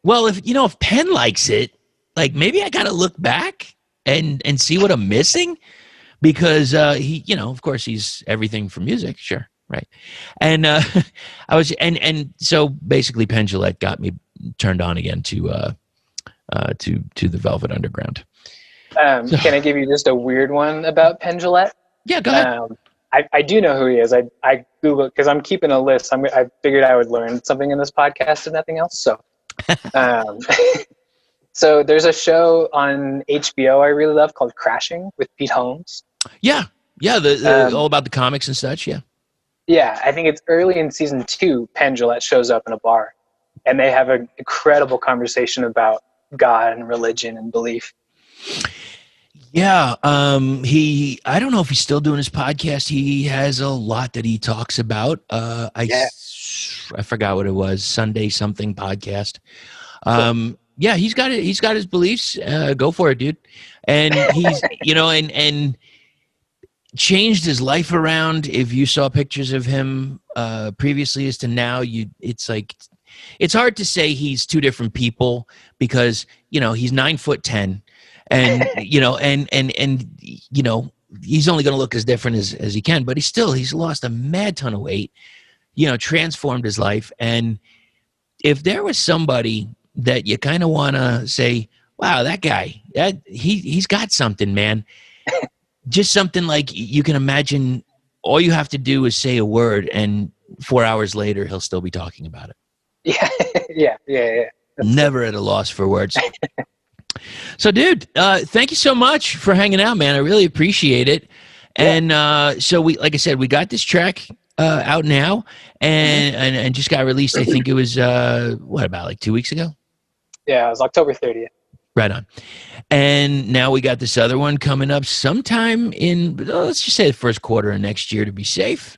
well, if Penn likes it, like maybe I got to look back and see what I'm missing, because he, of course, he's everything from music, sure, right? And so basically, Penn Jillette got me turned on again to the Velvet Underground. Can I give you just a weird one about Penn Jillette? Yeah, go ahead. I do know who he is. I Googled, because I'm keeping a list. I figured I would learn something in this podcast and nothing else. So, so there's a show on HBO I really love called Crashing with Pete Holmes. Yeah. The all about the comics and such. Yeah. Yeah, I think it's early in season 2. Penn Jillette shows up in a bar, and they have an incredible conversation about God and religion and belief. Yeah, I don't know if he's still doing his podcast. He has a lot that he talks about. I forgot what it was, Sunday something podcast. Yeah, he's got it. He's got his beliefs. Go for it, dude. And he's, and changed his life around. If you saw pictures of him previously as to now, it's like, it's hard to say he's two different people, because, he's 9'10". And, he's only going to look as different as he can, but he's lost a mad ton of weight, transformed his life. And if there was somebody that you kind of want to say, wow, that guy, he's got something, man. Just something like you can imagine, all you have to do is say a word, and 4 hours later, he'll still be talking about it. Yeah. Never at a loss for words. So, dude, thank you so much for hanging out, man. I really appreciate it. And so like I said, we got this track out now, and just got released. I think it was about like 2 weeks ago? Yeah, it was October 30th. Right on. And now we got this other one coming up sometime in, let's just say the first quarter of next year to be safe.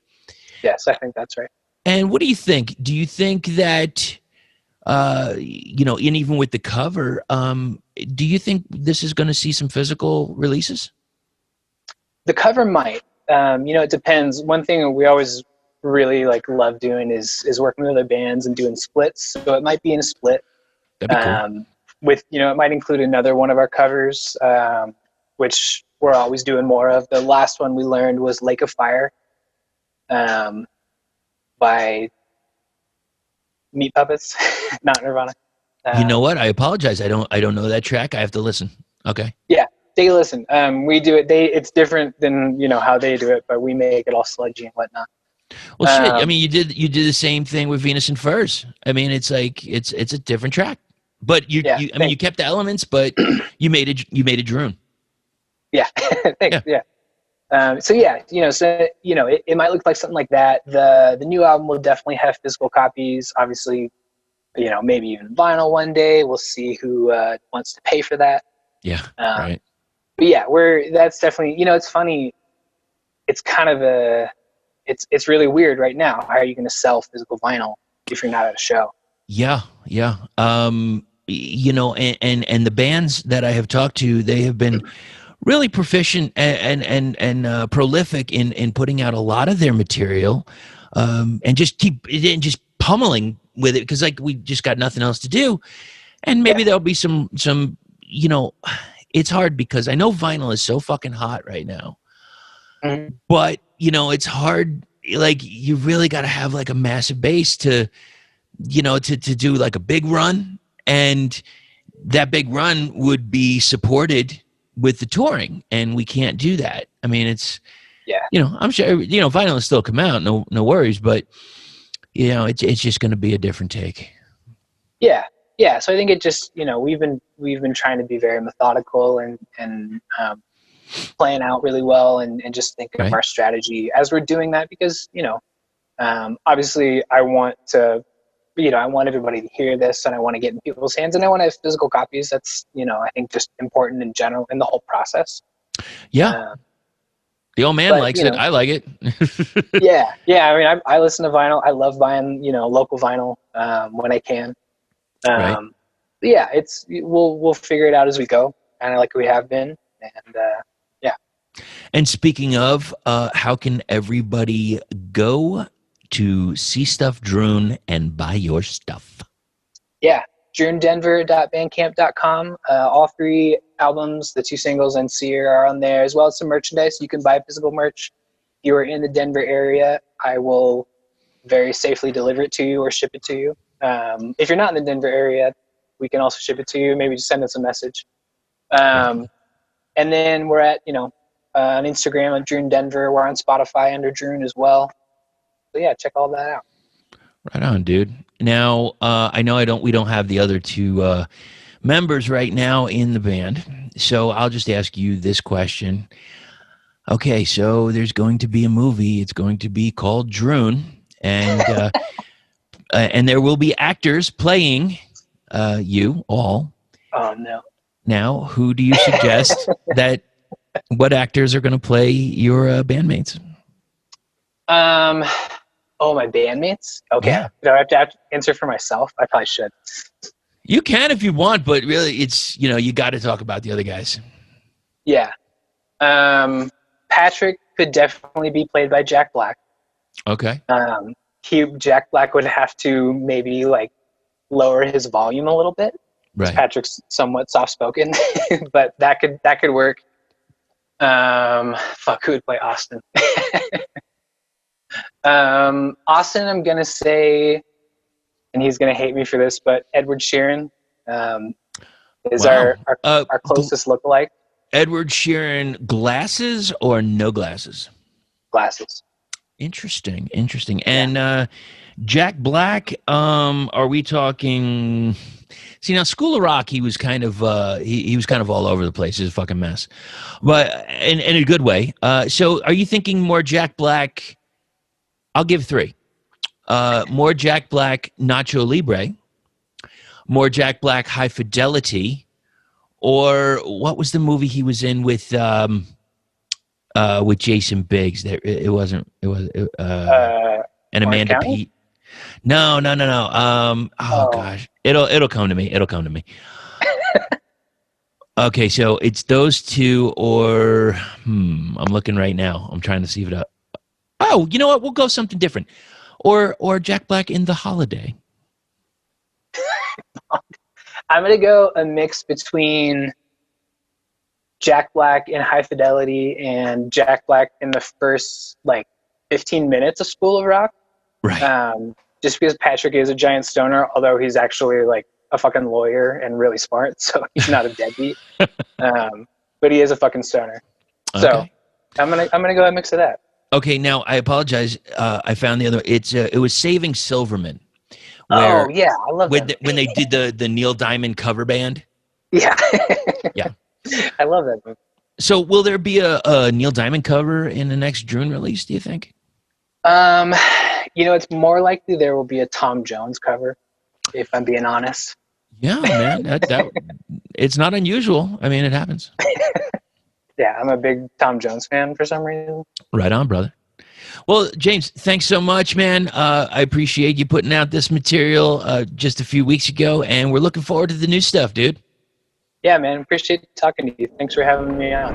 Yes, I think that's right. And what do you think? Do you think that, and even with the cover, do you think this is going to see some physical releases? The cover might. It depends. One thing we always really love doing is working with other bands and doing splits. So it might be in a split. That'd be cool. It might include another one of our covers, which we're always doing more of. The last one we learned was Lake of Fire, by Meat Puppets, not Nirvana. You know what? I apologize. I don't know that track. I have to listen. Okay. Yeah, take a listen. We do it. It's different than how they do it, but we make it all sludgy and whatnot. Well, shit. I mean, you did the same thing with Venus and Furs. I mean, it's like it's a different track, but you kept the elements, but you made a Drune. Yeah. Thanks. Yeah. It might look like something like that. The new album will definitely have physical copies. Obviously, maybe even vinyl one day. We'll see who wants to pay for that. Yeah. Right. But yeah, that's definitely, it's funny. It's kind of it's really weird right now. How are you going to sell physical vinyl if you're not at a show? Yeah. And the bands that I have talked to, they have been really proficient and prolific in putting out a lot of their material, and just pummeling with it, because we just got nothing else to do. And maybe there'll be some it's hard, because I know vinyl is so fucking hot right now. Mm-hmm. But it's hard. You really got to have a massive base to do a big run, and that big run would be supported with the touring, and we can't do that. I mean, I'm sure vinyl will still come out, no worries, but it's just going to be a different take. Yeah, yeah, so I think it just, we've been trying to be very methodical and plan out really well and just think of Right. our strategy as we're doing that because, obviously I want to, I want everybody to hear this and I want to get in people's hands and I want to have physical copies. That's, I think just important in general in the whole process. Yeah. The old man but, likes it. I like it. Yeah. I mean, I listen to vinyl. I love buying, local vinyl when I can. Right. Yeah, we'll figure it out as we go, kind of like we have been, and yeah. And speaking of, how can everybody go to see stuff Drune and buy your stuff? Yeah, drunedenver.bandcamp.com. All 3 albums, the 2 singles and Seer are on there, as well as some merchandise. You can buy physical merch. If you are in the Denver area, I will very safely deliver it to you or ship it to you. If you're not in the Denver area, we can also ship it to you. Maybe just send us a message. And then we're at, on Instagram at Drune Denver. We're on Spotify under Drune as well. So yeah, check all that out. Right on, dude. Now, I know we don't have the other 2 members right now in the band, so I'll just ask you this question. Okay, so there's going to be a movie. It's going to be called Drune, and and there will be actors playing you all. Oh no! Now, who do you suggest what actors are going to play your bandmates? Oh, my bandmates? Okay. Yeah. Do I have to answer for myself? I probably should. You can if you want, but really, it's you got to talk about the other guys. Yeah. Patrick could definitely be played by Jack Black. Okay. Jack Black would have to maybe lower his volume a little bit. Right. Patrick's somewhat soft spoken, but that could work. Who would play Austin? Austin, I'm gonna say, and he's gonna hate me for this, but Edward Sheeran is our closest lookalike. Edward Sheeran, glasses or no glasses? Glasses. Interesting. And Jack Black, are we talking? See, now School of Rock, he was kind of he was kind of all over the place. He's a fucking mess, but in a good way. So, are you thinking more Jack Black? I'll give 3. More Jack Black, Nacho Libre. More Jack Black, High Fidelity. Or what was the movie he was in with Jason Biggs? It was and Amanda Peet. No. Gosh, it'll come to me. Okay, so it's those 2, or I'm looking right now. I'm trying to see if it. Oh, you know what? We'll go something different, or Jack Black in The Holiday. I'm gonna go a mix between Jack Black in High Fidelity and Jack Black in the first 15 minutes of School of Rock. Right. Just because Patrick is a giant stoner, although he's actually a fucking lawyer and really smart, so he's not a deadbeat. But he is a fucking stoner. So Okay. I'm gonna go a mix of that. Okay, now I apologize. I found the other. It was Saving Silverman. Oh yeah, I love that. When they did the Neil Diamond cover band. Yeah. Yeah. I love that movie. So will there be a Neil Diamond cover in the next Drune release, do you think? It's more likely there will be a Tom Jones cover, if I'm being honest. Yeah, man. That it's not unusual. I mean, it happens. Yeah, I'm a big Tom Jones fan for some reason. Right on, brother. Well, James, thanks so much, man. I appreciate you putting out this material just a few weeks ago, and we're looking forward to the new stuff, dude. Yeah, man. Appreciate talking to you. Thanks for having me on.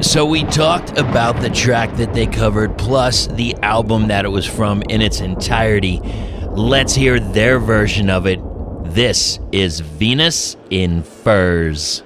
So we talked about the track that they covered, plus the album that it was from in its entirety. Let's hear their version of it. This is Venus in Furs.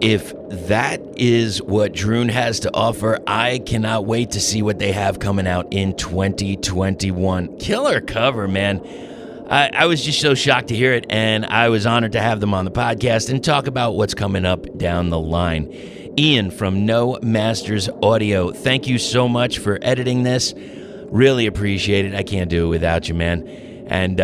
if that is what Drune has to offer, I cannot wait to see what they have coming out in 2021. Killer cover, man. I was just so shocked to hear it, and I was honored to have them on the podcast and talk about what's coming up down the line. Ian from No Masters Audio, thank you so much for editing this. Really appreciate it. I can't do it without you, man. And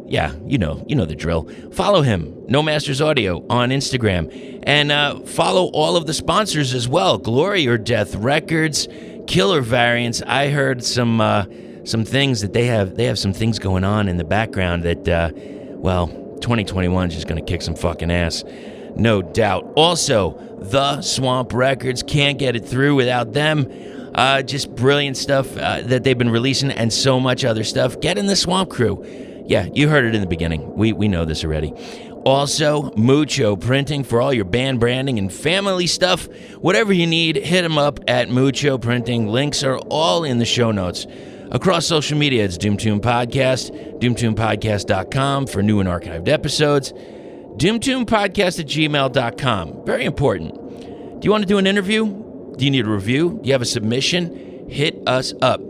yeah, you know the drill. Follow him, No Masters Audio, on Instagram, and follow all of the sponsors as well. Glory or Death Records, Killer Variants. I heard some things that they have some things going on in the background that 2021 is just gonna kick some fucking ass, no doubt. Also, the Swamp Records, can't get it through without them. Just brilliant stuff that they've been releasing, and so much other stuff. Get in the Swamp Krewe. Yeah, you heard it in the beginning. We know this already. Also, Mucho Printing for all your band branding and family stuff. Whatever you need, hit them up at Mucho Printing. Links are all in the show notes. Across social media, it's Doomtomb Podcast, doomtombpodcast.com for new and archived episodes, doomtombpodcast@gmail.com. Very important. Do you want to do an interview? Do you need a review? Do you have a submission? Hit us up.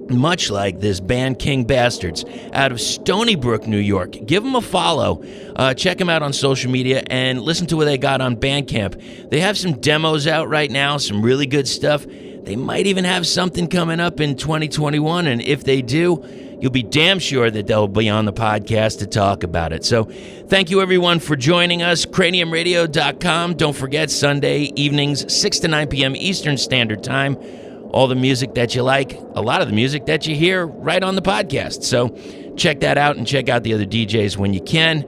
Much like this band King Bastards out of Stony Brook, New York. Give them a follow. Check them out on social media and listen to what they got on Bandcamp. They have some demos out right now, some really good stuff. They might even have something coming up in 2021, and if they do, you'll be damn sure that they'll be on the podcast to talk about it. So thank you, everyone, for joining us. CraniumRadio.com. Don't forget, Sunday evenings, 6 to 9 p.m. Eastern Standard Time. All the music that you like, a lot of the music that you hear right on the podcast. So check that out and check out the other DJs when you can.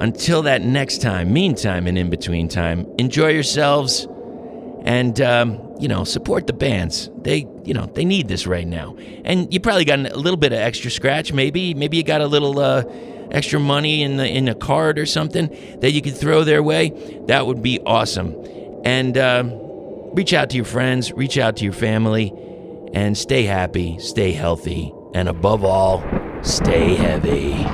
Until that next time, meantime and in between time, enjoy yourselves and, support the bands. They need this right now. And you probably got a little bit of extra scratch, maybe you got a little extra money in a card or something that you could throw their way. That would be awesome. And reach out to your friends, reach out to your family, and stay happy, stay healthy, and above all, stay heavy.